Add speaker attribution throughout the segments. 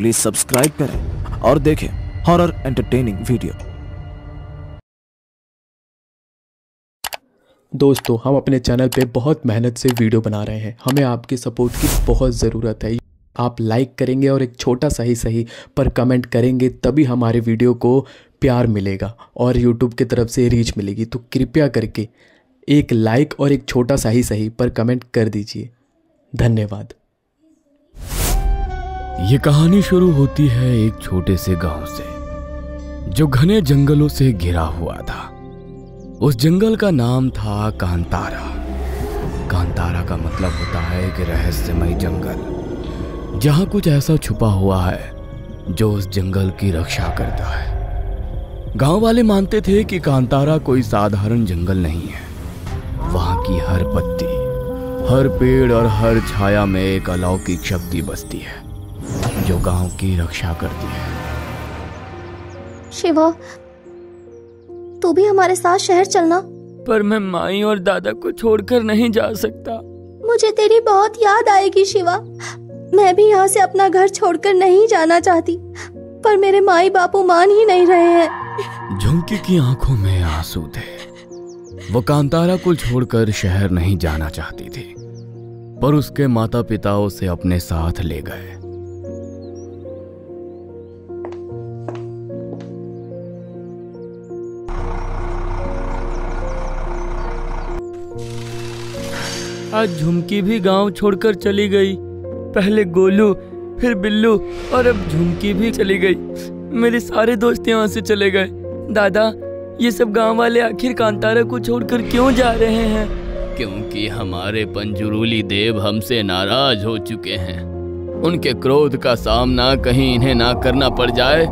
Speaker 1: Please subscribe करें और देखें हॉरर एंटरटेनिंग वीडियो।
Speaker 2: दोस्तों, हम अपने चैनल पे बहुत मेहनत से वीडियो बना रहे हैं। हमें आपकी सपोर्ट की बहुत ज़रूरत है। आप लाइक करेंगे और एक छोटा सा ही सही पर कमेंट करेंगे, तभी हमारे वीडियो को प्यार मिलेगा और यूट्यूब की तरफ से रीच मिलेगी। तो कृपया करके एक लाइक और एक छोटा सा ही सही पर कमेंट कर दीजिए। धन्यवाद।
Speaker 3: ये कहानी शुरू होती है एक छोटे से गांव से, जो घने जंगलों से घिरा हुआ था। उस जंगल का नाम था कांतारा। कांतारा का मतलब होता है कि रहस्यमय जंगल, जहां कुछ ऐसा छुपा हुआ है जो उस जंगल की रक्षा करता है। गांव वाले मानते थे कि कांतारा कोई साधारण जंगल नहीं है। वहां की हर पत्ती, हर पेड़ और हर छाया में एक अलौकिक शक्ति बसती है जो गांव की रक्षा करती है।
Speaker 4: शिवा, तू भी हमारे साथ शहर चलना।
Speaker 5: पर मैं माई और दादा को छोड़कर नहीं जा सकता।
Speaker 4: मुझे तेरी बहुत याद आएगी शिवा। मैं भी यहाँ से अपना घर छोड़कर नहीं जाना चाहती, पर मेरे माई बापू मान ही नहीं रहे हैं।
Speaker 3: झुमकी की आंखों में आंसू थे। वो कांतारा को छोड़कर शहर नहीं जाना चाहती थी, पर उसके माता पिता उसे अपने साथ ले गए।
Speaker 5: आज झुमकी भी गांव छोड़कर चली गई। पहले गोलू, फिर बिल्लू और अब झुमकी भी चली गई। मेरे सारे दोस्त यहाँ से चले गए। दादा, ये सब गांव वाले आखिर कांतारा को छोड़कर क्यों जा रहे हैं?
Speaker 3: क्योंकि हमारे पंजुरुली देव हमसे नाराज हो चुके हैं। उनके क्रोध का सामना कहीं इन्हें ना करना पड़ जाए,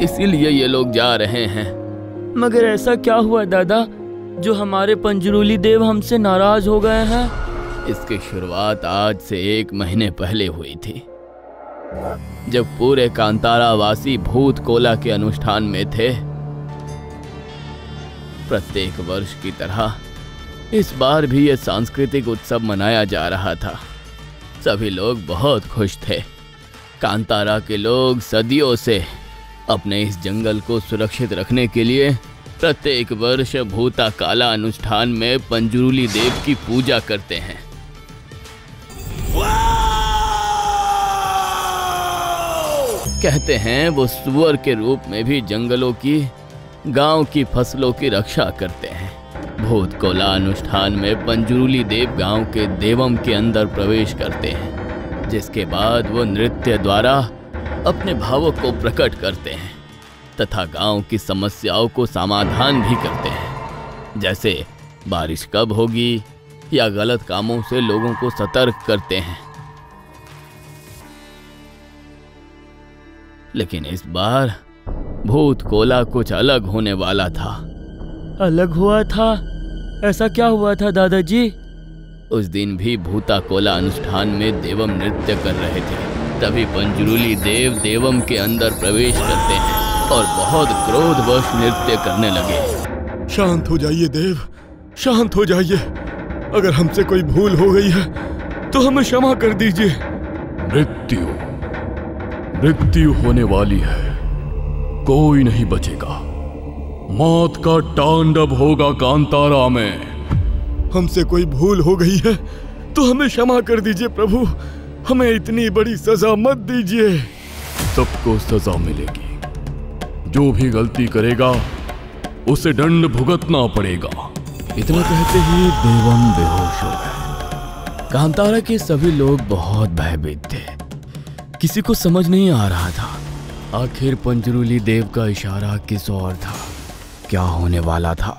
Speaker 3: इसीलिए ये लोग जा रहे हैं।
Speaker 5: मगर ऐसा क्या हुआ दादा, जो हमारे पंजुरुली देव हमसे नाराज हो गए हैं?
Speaker 3: इसकी शुरुआत आज से 1 महीने पहले हुई थी, जब पूरे कांतारा वासी भूत कोला के अनुष्ठान में थे। प्रत्येक वर्ष की तरह इस बार भी ये सांस्कृतिक उत्सव मनाया जा रहा था। सभी लोग बहुत खुश थे। कांतारा के लोग सदियों से अपने इस जंगल को सुरक्षित रखने के लिए प्रत्येक वर्ष भूता काला अनुष्ठान में पंजुरुली देव की पूजा करते हैं। कहते हैं वो सुअर के रूप में भी जंगलों की, गांव की फसलों की रक्षा करते हैं। भूत कोला अनुष्ठान में पंजुरुली देव गांव के देवम के अंदर प्रवेश करते हैं, जिसके बाद वो नृत्य द्वारा अपने भावों को प्रकट करते हैं तथा गांव की समस्याओं को समाधान भी करते हैं, जैसे बारिश कब होगी या गलत कामों से लोगों को सतर्क करते हैं। लेकिन इस बार भूत कोला कुछ अलग होने वाला था।
Speaker 5: अलग हुआ था? ऐसा क्या हुआ था दादाजी?
Speaker 3: उस दिन भी भूता कोला अनुष्ठान में देवम नृत्य कर रहे थे। तभी पंजुरुली देव देवम के अंदर प्रवेश करते हैं और बहुत क्रोधवश नृत्य करने लगे।
Speaker 6: शांत हो जाइए देव, शांत हो जाइए। अगर हमसे कोई भूल हो गई है तो हमें क्षमा कर दीजिए।
Speaker 7: मृत्यु होने वाली है, कोई नहीं बचेगा। मौत का तांडव होगा कांतारा में।
Speaker 6: हमसे कोई भूल हो गई है तो हमें क्षमा कर दीजिए प्रभु। हमें इतनी बड़ी सजा मत दीजिए।
Speaker 7: सबको सजा मिलेगी। जो भी गलती करेगा उसे दंड भुगतना पड़ेगा।
Speaker 3: इतना कहते ही देवम बेहोश हो गए। कांतारा के सभी लोग बहुत भयभीत थे। किसी को समझ नहीं आ रहा था आखिर पंजुरुली देव का इशारा किस ओर था, क्या होने वाला था,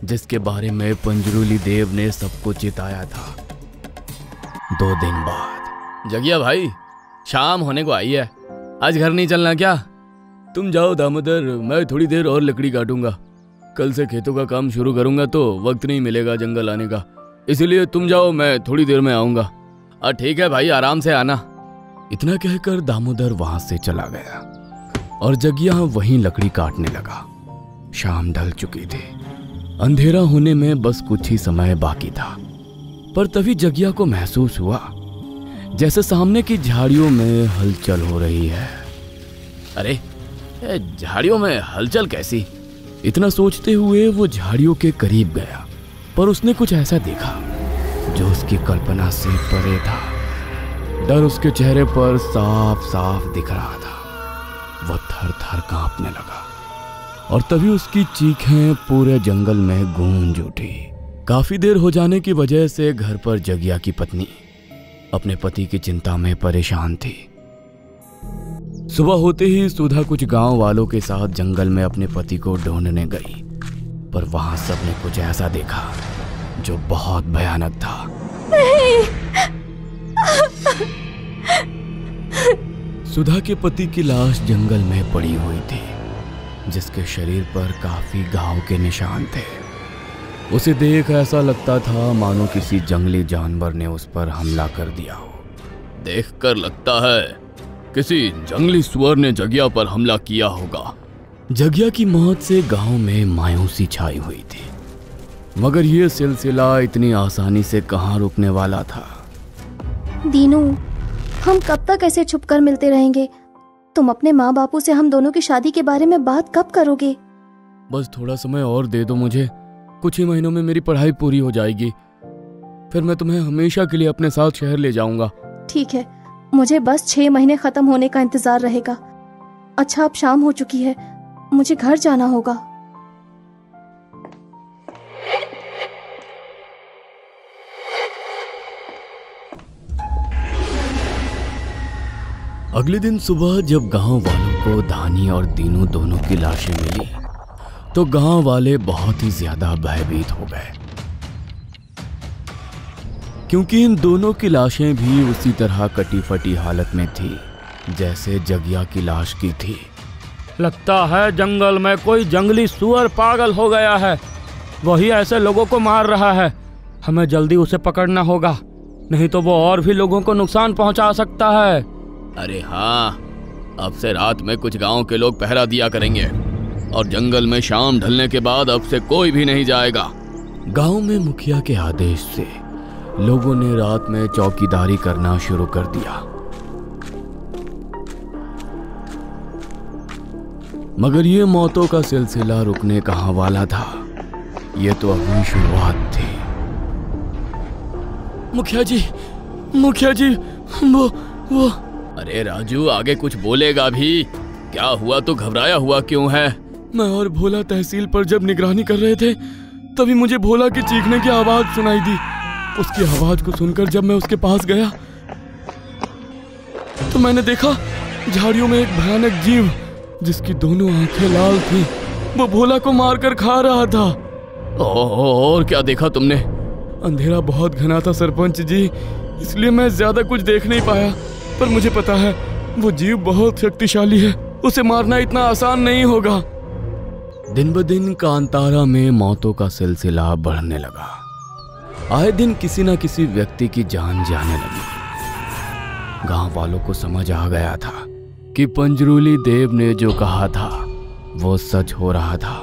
Speaker 3: जिसके बारे में पंजुरुली देव ने सबको चिताया था। 2 दिन बाद,
Speaker 8: जगिया भाई, शाम होने को आई है, आज घर नहीं चलना क्या?
Speaker 3: तुम जाओ दामोदर, मैं थोड़ी देर और लकड़ी काटूंगा। कल से खेतों का काम शुरू करूंगा तो वक्त नहीं मिलेगा जंगल आने का, इसलिए तुम जाओ, मैं थोड़ी देर में आऊंगा।
Speaker 8: ठीक है भाई, आराम से आना।
Speaker 3: इतना कहकर दामोदर वहां से चला गया और जगिया वहीं लकड़ी काटने लगा। शाम ढल चुकी थी। अंधेरा होने में बस कुछ ही समय बाकी था, पर तभी जगिया को महसूस हुआ जैसे सामने की झाड़ियों में हलचल हो रही है। अरे झाड़ियों में हलचल कैसी? इतना सोचते हुए वो झाड़ियों के करीब गया, पर उसने कुछ ऐसा देखा जो उसकी कल्पना से परे था। डर उसके चेहरे पर साफ साफ दिख रहा था। वो थर थर कांपने लगा और तभी उसकी चीखें पूरे जंगल में गूंज उठी। काफी देर हो जाने की वजह से घर पर जगिया की पत्नी अपने पति की चिंता में परेशान थी। सुबह होते ही सुधा कुछ गांव वालों के साथ जंगल में अपने पति को ढूंढने गई, पर वहां सबने कुछ ऐसा देखा जो बहुत भयानक था। सुधा के पति की लाश जंगल में पड़ी हुई थी, जिसके शरीर पर काफी घाव के निशान थे। उसे देख ऐसा लगता था मानो किसी जंगली जानवर ने उस पर हमला कर दिया हो।
Speaker 7: देखकर लगता है किसी जंगली सुअर ने जगिया पर हमला किया होगा।
Speaker 3: जगिया की मौत से गांव में मायूसी छाई हुई थी, मगर यह सिलसिला इतनी आसानी से कहां रुकने वाला था।
Speaker 4: दीनू, हम कब तक ऐसे छुपकर मिलते रहेंगे? तुम अपने माँ बापू से हम दोनों की शादी के बारे में बात कब करोगे?
Speaker 3: बस थोड़ा समय और दे दो मुझे। कुछ ही महीनों में मेरी पढ़ाई पूरी हो जाएगी, फिर मैं तुम्हें हमेशा के लिए अपने साथ शहर ले जाऊंगा।
Speaker 4: ठीक है, मुझे बस 6 महीने खत्म होने का इंतजार रहेगा। अच्छा, अब शाम हो चुकी है, मुझे घर जाना होगा।
Speaker 3: अगले दिन सुबह जब गांव वालों को धानी और दीनू दोनों की लाशें मिली तो गांव वाले बहुत ही ज्यादा भयभीत हो गए, क्योंकि इन दोनों की लाशें भी उसी तरह कटी फटी हालत में थी जैसे जगिया की लाश की थी।
Speaker 5: लगता है जंगल में कोई जंगली सुअर पागल हो गया है, वही ऐसे लोगों को मार रहा है। हमें जल्दी उसे पकड़ना होगा, नहीं तो वो और भी लोगों को नुकसान पहुंचा सकता है।
Speaker 7: अरे हाँ, अब से रात में कुछ गांव के लोग पहरा दिया करेंगे और जंगल में शाम ढलने के बाद अब से कोई भी नहीं जाएगा।
Speaker 3: गांव में मुखिया के आदेश से लोगों ने रात में चौकीदारी करना शुरू कर दिया, मगर ये मौतों का सिलसिला रुकने कहां वाला था। ये तो अभी शुरुआत थी।
Speaker 5: मुखिया जी, वो
Speaker 7: अरे राजू, आगे कुछ बोलेगा भी? क्या हुआ, तो घबराया हुआ क्यों है?
Speaker 6: मैं और भोला तहसील पर जब निगरानी कर रहे थे तभी मुझे भोला की चीखने की आवाज सुनाई दी। उसकी आवाज को सुनकर जब मैं उसके पास गया तो मैंने देखा झाड़ियों में एक भयानक जीव जिसकी दोनों आंखें लाल थीं, वो भोला को मारकर खा रहा था।
Speaker 7: और क्या देखा तुमने?
Speaker 6: अंधेरा बहुत घना था सरपंच जी, इसलिए मैं ज्यादा कुछ देख नहीं पाया, पर मुझे पता है वो जीव बहुत शक्तिशाली है, उसे मारना इतना आसान नहीं होगा।
Speaker 3: दिन ब दिन कांतारा में मौतों का सिलसिला बढ़ने लगा। आए दिन किसी न किसी व्यक्ति की जान जाने लगी। गांव वालों को समझ आ गया था कि पंजरूली देव ने जो कहा था वो सच हो रहा था।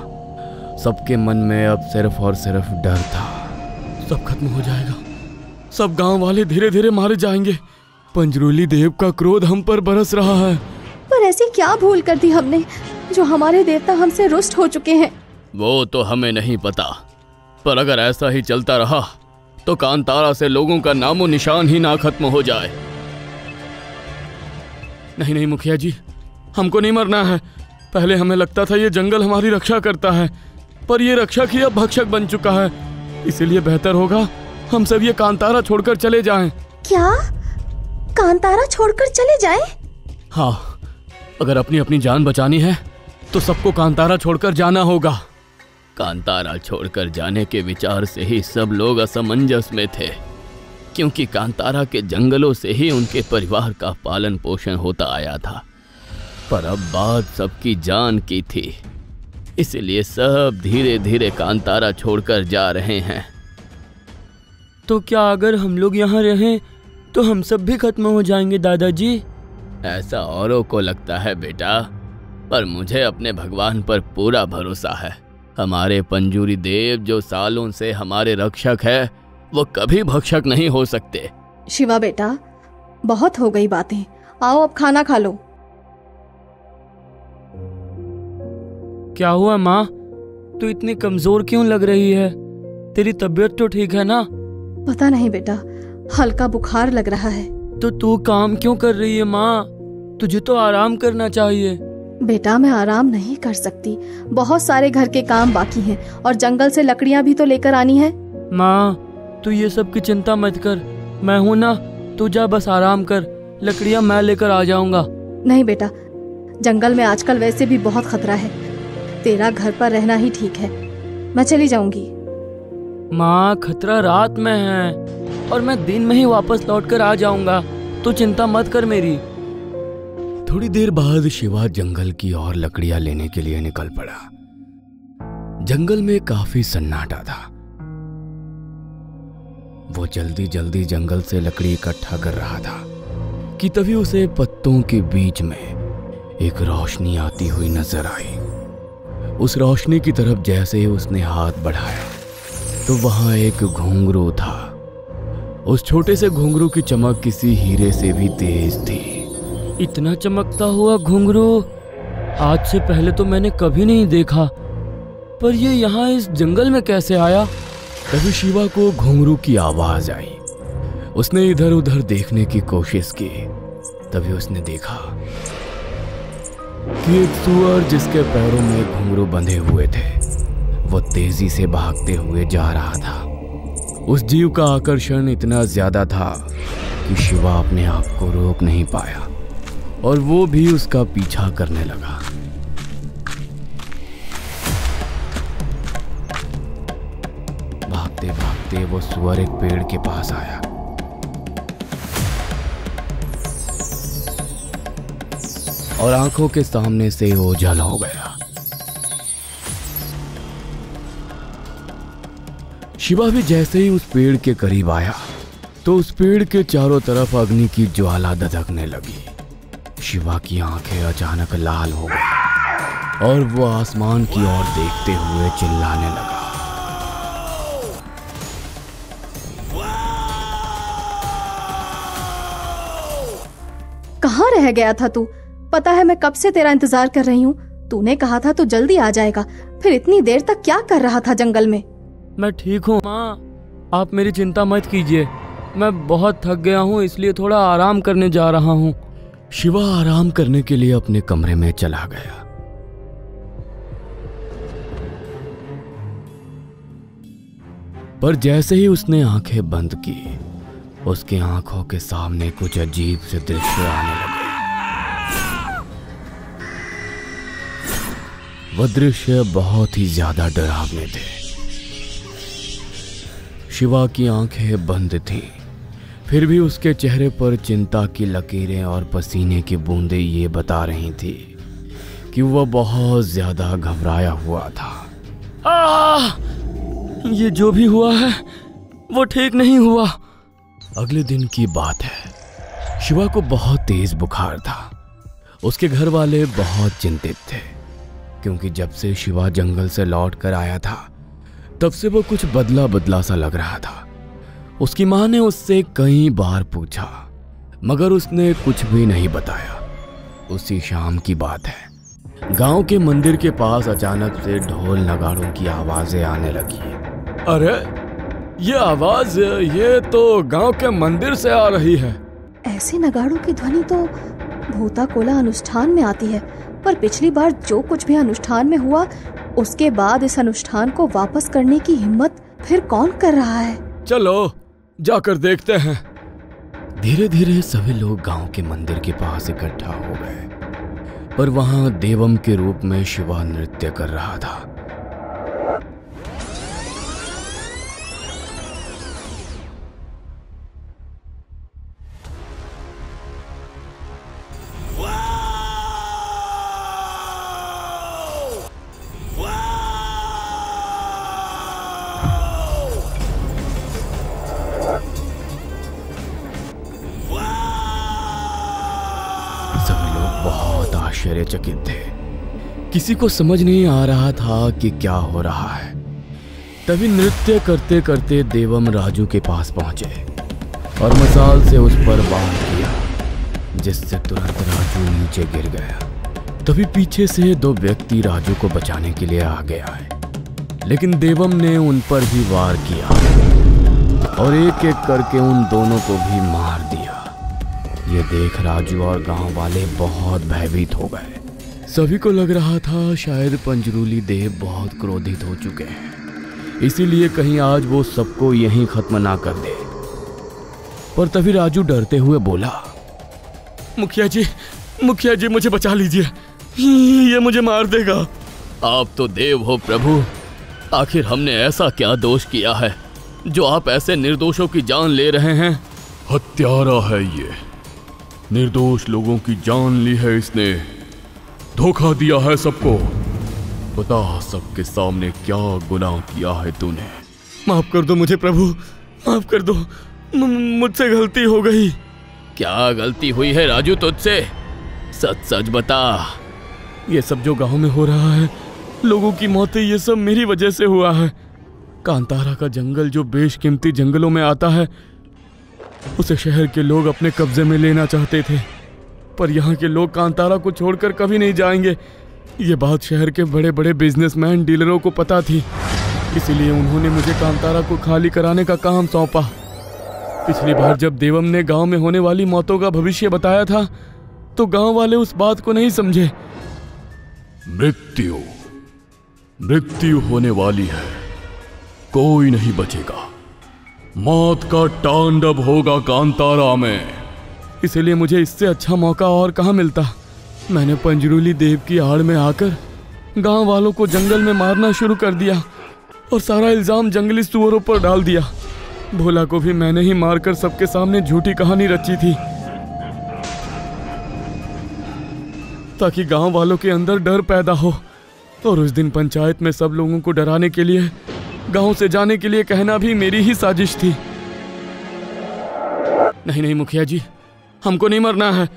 Speaker 3: सबके मन में अब सिर्फ और सिर्फ डर था।
Speaker 6: सब खत्म हो जाएगा, सब गांव वाले धीरे धीरे मारे जाएंगे। पंजरूली देव का क्रोध हम पर बरस रहा है।
Speaker 4: पर ऐसी क्या भूल कर दी हमने जो हमारे देवता हमसे रुष्ट हो चुके हैं?
Speaker 7: वो तो हमें नहीं पता, पर अगर ऐसा ही चलता रहा तो कांतारा से लोगों का नामो निशान ही ना खत्म हो जाए।
Speaker 6: नहीं मुखिया जी, हमको नहीं मरना है। पहले हमें लगता था ये जंगल हमारी रक्षा करता है, पर ये रक्षक ही अब भक्षक बन चुका है। इसीलिए बेहतर होगा हम सब ये कांतारा छोड़कर चले जाएं।
Speaker 4: क्या? कांतारा छोड़कर चले जाएं?
Speaker 3: हाँ, अगर अपनी अपनी जान बचानी है तो सबको कांतारा छोड़कर जाना होगा।
Speaker 7: कांतारा छोड़कर जाने के विचार से ही सब लोग असमंजस में थे, क्योंकि कांतारा के जंगलों से ही उनके परिवार का पालन पोषण होता आया था। पर अब बात सबकी जान की थी, इसलिए सब धीरे धीरे कांतारा छोड़कर जा रहे हैं।
Speaker 5: तो क्या अगर हम लोग यहाँ रहें तो हम सब भी खत्म हो जाएंगे दादाजी?
Speaker 7: ऐसा औरों को लगता है बेटा, पर मुझे अपने भगवान पर पूरा भरोसा है। हमारे पंजूरी देव जो सालों से हमारे रक्षक है, वो कभी भक्षक नहीं हो सकते।
Speaker 4: शिवा बेटा, बहुत हो गई बातें, आओ अब खाना खा लो।
Speaker 5: क्या हुआ माँ? तू इतनी कमजोर क्यों लग रही है? तेरी तबीयत तो ठीक है ना?
Speaker 4: पता नहीं बेटा, हल्का बुखार लग रहा है।
Speaker 5: तो तू काम क्यों कर रही है माँ? तुझे तो आराम करना चाहिए।
Speaker 4: बेटा मैं आराम नहीं कर सकती, बहुत सारे घर के काम बाकी हैं और जंगल से लकड़ियाँ भी तो लेकर आनी है।
Speaker 5: माँ तू ये सब की चिंता मत कर, मैं हूँ ना, तू जा बस आराम कर, लकड़ियाँ मैं लेकर आ जाऊंगा।
Speaker 4: नहीं बेटा, जंगल में आजकल वैसे भी बहुत खतरा है, तेरा घर पर रहना ही ठीक है, मैं चली जाऊंगी।
Speaker 5: माँ खतरा रात में है और मैं दिन में ही वापस लौट कर आ जाऊंगा, तू चिंता मत कर मेरी।
Speaker 3: थोड़ी देर बाद शिवा जंगल की ओर लकड़ियां लेने के लिए निकल पड़ा। जंगल में काफी सन्नाटा था। वो जल्दी जल्दी जंगल से लकड़ी इकट्ठा कर रहा था कि तभी उसे पत्तों के बीच में एक रोशनी आती हुई नजर आई। उस रोशनी की तरफ जैसे ही उसने हाथ बढ़ाया तो वहां एक घुंघरू था। उस छोटे से घुंघरू की चमक किसी हीरे से भी तेज थी।
Speaker 5: इतना चमकता हुआ घुंघरू आज से पहले तो मैंने कभी नहीं देखा, पर ये यहाँ इस जंगल में कैसे आया?
Speaker 3: तभी शिवा को घुंघरू की आवाज आई। उसने इधर उधर देखने की कोशिश की। तभी उसने देखा कि एक सुअर जिसके पैरों में घुंघरू बंधे हुए थे वो तेजी से भागते हुए जा रहा था। उस जीव का आकर्षण इतना ज्यादा था कि शिवा अपने आप को रोक नहीं पाया और वो भी उसका पीछा करने लगा। भागते भागते वो सुअर एक पेड़ के पास आया। और आंखों के सामने से ओझल हो गया। शिवा भी जैसे ही उस पेड़ के करीब आया तो उस पेड़ के चारों तरफ अग्नि की ज्वाला धधकने लगी। शिवा की आंखें अचानक लाल हो गई और वो आसमान की ओर देखते हुए चिल्लाने लगा।
Speaker 4: कहाँ रह गया था तू? पता है मैं कब से तेरा इंतजार कर रही हूँ। तूने कहा था तू जल्दी आ जाएगा, फिर इतनी देर तक क्या कर रहा था जंगल में?
Speaker 5: मैं ठीक हूँ माँ, आप मेरी चिंता मत कीजिए। मैं बहुत थक गया हूँ इसलिए थोड़ा आराम करने जा रहा हूँ।
Speaker 3: शिवा आराम करने के लिए अपने कमरे में चला गया। पर जैसे ही उसने आंखें बंद की उसकी आंखों के सामने कुछ अजीब से दृश्य आने लगे। वह दृश्य बहुत ही ज्यादा डरावने थे। शिवा की आंखें बंद थीं, फिर भी उसके चेहरे पर चिंता की लकीरें और पसीने की बूंदें ये बता रही थी कि वह बहुत ज्यादा घबराया हुआ था।
Speaker 5: ये जो भी हुआ है वो ठीक नहीं हुआ।
Speaker 3: अगले दिन की बात है। शिवा को बहुत तेज बुखार था। उसके घर वाले बहुत चिंतित थे क्योंकि जब से शिवा जंगल से लौट कर आया था तब से वो कुछ बदला बदला सा लग रहा था। उसकी मां ने उससे कई बार पूछा मगर उसने कुछ भी नहीं बताया। उसी शाम की बात है। गांव के मंदिर के पास अचानक से ढोल नगाड़ों की आवाजें आने लगी।
Speaker 6: अरे ये आवाज ये तो गांव के मंदिर से आ रही है।
Speaker 4: ऐसे नगाड़ों की ध्वनि तो भूता कोला अनुष्ठान में आती है, पर पिछली बार जो कुछ भी अनुष्ठान में हुआ उसके बाद इस अनुष्ठान को वापस करने की हिम्मत फिर कौन कर रहा है?
Speaker 6: चलो जाकर देखते हैं।
Speaker 3: धीरे धीरे सभी लोग गांव के मंदिर के पास इकट्ठा हो गए, पर वहां देवम के रूप में शिवा नृत्य कर रहा था। आश्चर्यचकित थे। किसी को समझ नहीं आ रहा था कि क्या हो रहा है। तभी नृत्य करते करते देवम राजू के पास पहुंचे और मसाल से उस पर वार किया जिससे तुरंत राजू नीचे गिर गया। तभी पीछे से दो व्यक्ति राजू को बचाने के लिए आ गया है, लेकिन देवम ने उन पर भी वार किया और एक एक करके उन दोनों को भी मार दिया। ये देख राजू और गांव वाले बहुत भयभीत हो गए। सभी को लग रहा था शायद पंजरूली देव बहुत क्रोधित हो चुके हैं, इसीलिए कहीं आज वो सबको यहीं खत्म ना कर दे। पर तभी राजू डरते हुए बोला,
Speaker 6: मुखिया जी मुझे बचा लीजिए, ये मुझे मार देगा।
Speaker 7: आप तो देव हो प्रभु, आखिर हमने ऐसा क्या दोष किया है जो आप ऐसे निर्दोषों की जान ले रहे हैं?
Speaker 6: हत्यारा है ये, निर्दोष लोगों की जान ली है इसने, धोखा दिया है सबको। बता सबके सामने क्या गुनाह किया है तूने? माफ कर दो मुझे प्रभु, माफ कर दो, मुझसे गलती हो गई।
Speaker 7: क्या गलती हुई है राजू तुझसे? सच सच बता।
Speaker 6: ये सब जो गांव में हो रहा है, लोगों की मौतें, ये सब मेरी वजह से हुआ है। कांतारा का जंगल जो बेशकीमती जंगलों में आता है, उसे शहर के लोग अपने कब्जे में लेना चाहते थे, पर यहाँ के लोग कांतारा को छोड़कर कभी नहीं जाएंगे। ये बात शहर के बड़े बड़े बिजनेसमैन डीलरों को पता थी, इसीलिए उन्होंने मुझे कांतारा को खाली कराने का काम सौंपा। पिछली बार जब देवम ने गांव में होने वाली मौतों का भविष्य बताया था, तो गांव वाले उस बात को नहीं समझे। मृत्यु होने वाली है, कोई नहीं बचेगा। मौत का तांडव होगा कांतारा में। इसलिए मुझे इससे अच्छा मौका और कहाँ मिलता। मैंने पंजरूली देव की आड़ में आकर गांव वालों को जंगल में मारना शुरू कर दिया और सारा इल्जाम जंगली सुअरों पर डाल दिया। भोला को भी मैंने ही मारकर सबके सामने झूठी कहानी रची थी, ताकि गांव वालों के अंदर डर पैदा हो। और उस दिन पंचायत में सब लोगों को डराने के लिए गांव से जाने के लिए कहना भी मेरी ही साजिश थी। नहीं मुखिया जी, हमको नहीं मरना है।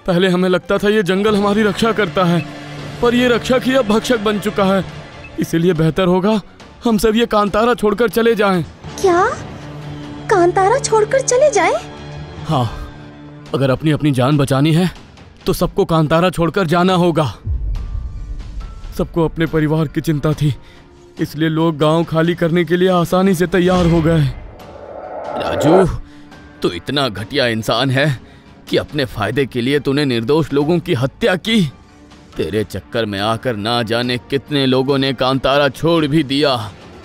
Speaker 6: पहले हमें लगता था ये जंगल हमारी रक्षा करता है, पर ये रक्षक ही अब भक्षक बन चुका है। इसीलिए बेहतर होगा हम सब ये कांतारा छोड़कर चले जाएं।
Speaker 4: क्या? कांतारा छोड़कर चले जाएं?
Speaker 6: हाँ, अगर अपनी अपनी जान बचानी है तो सबको कांतारा छोड़कर जाना होगा। सबको अपने परिवार की चिंता थी, इसलिए लोग गांव खाली करने के लिए आसानी से तैयार हो गए।
Speaker 7: राजू, तू इतना घटिया इंसान है कि अपने फायदे के लिए तूने निर्दोष लोगों की हत्या की। तेरे चक्कर में आकर ना जाने कितने लोगों ने कांतारा छोड़ भी दिया।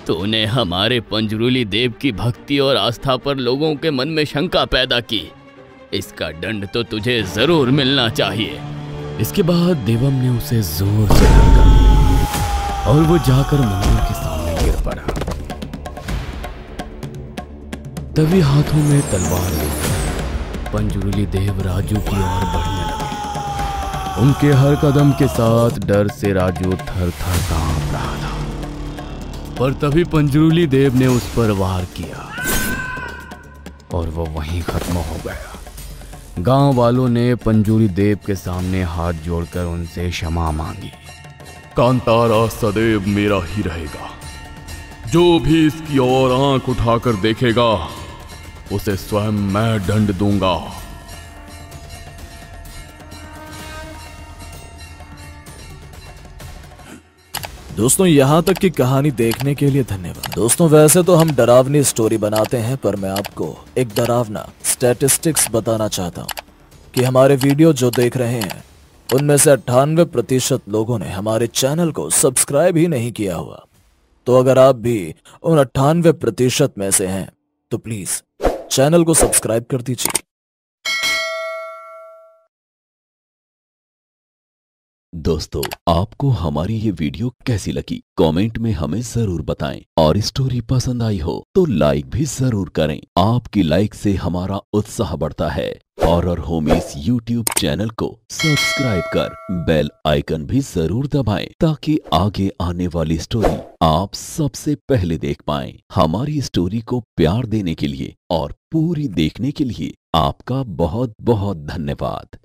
Speaker 7: तूने हमारे पंजरूली देव की भक्ति और आस्था पर लोगों के मन में शंका पैदा की। इसका दंड तो तुझे जरूर मिलना चाहिए।
Speaker 3: इसके बाद देवम ने उसे जोर से धक्का दिया और वो जाकर मंदिर के सामने गिर पड़ा। तभी हाथों में तलवार लेकर पंजरूली देव राजू की ओर बढ़ने लगे। उनके हर कदम के साथ डर से राजू थर थर कांप रहा था। पर तभी पंजरूली देव ने उस पर वार किया और वो वहीं खत्म हो गया। गांव वालों ने पंजरूली देव के सामने हाथ जोड़कर उनसे क्षमा मांगी।
Speaker 6: कांतारा सदैव मेरा ही रहेगा। जो भी इसकी ओर आंख उठाकर देखेगा, उसे स्वयं मैं दंड दूंगा।
Speaker 1: दोस्तों, यहाँ तक की कहानी देखने के लिए धन्यवाद। दोस्तों, वैसे तो हम डरावनी स्टोरी बनाते हैं, पर मैं आपको एक डरावना स्टैटिस्टिक्स बताना चाहता हूँ कि हमारे वीडियो जो देख रहे हैं, उनमें से 98% लोगों ने हमारे चैनल को सब्सक्राइब ही नहीं किया हुआ। तो अगर आप भी उन 98% में से हैं, तो प्लीज चैनल को सब्सक्राइब कर दीजिए।
Speaker 9: दोस्तों, आपको हमारी ये वीडियो कैसी लगी कमेंट में हमें जरूर बताएं, और स्टोरी पसंद आई हो तो लाइक भी जरूर करें। आपकी लाइक से हमारा उत्साह बढ़ता है। हॉरर होमीज यूट्यूब चैनल को सब्सक्राइब कर बेल आइकन भी जरूर दबाएं, ताकि आगे आने वाली स्टोरी आप सबसे पहले देख पाएं। हमारी स्टोरी को प्यार देने के लिए और पूरी देखने के लिए आपका बहुत बहुत धन्यवाद।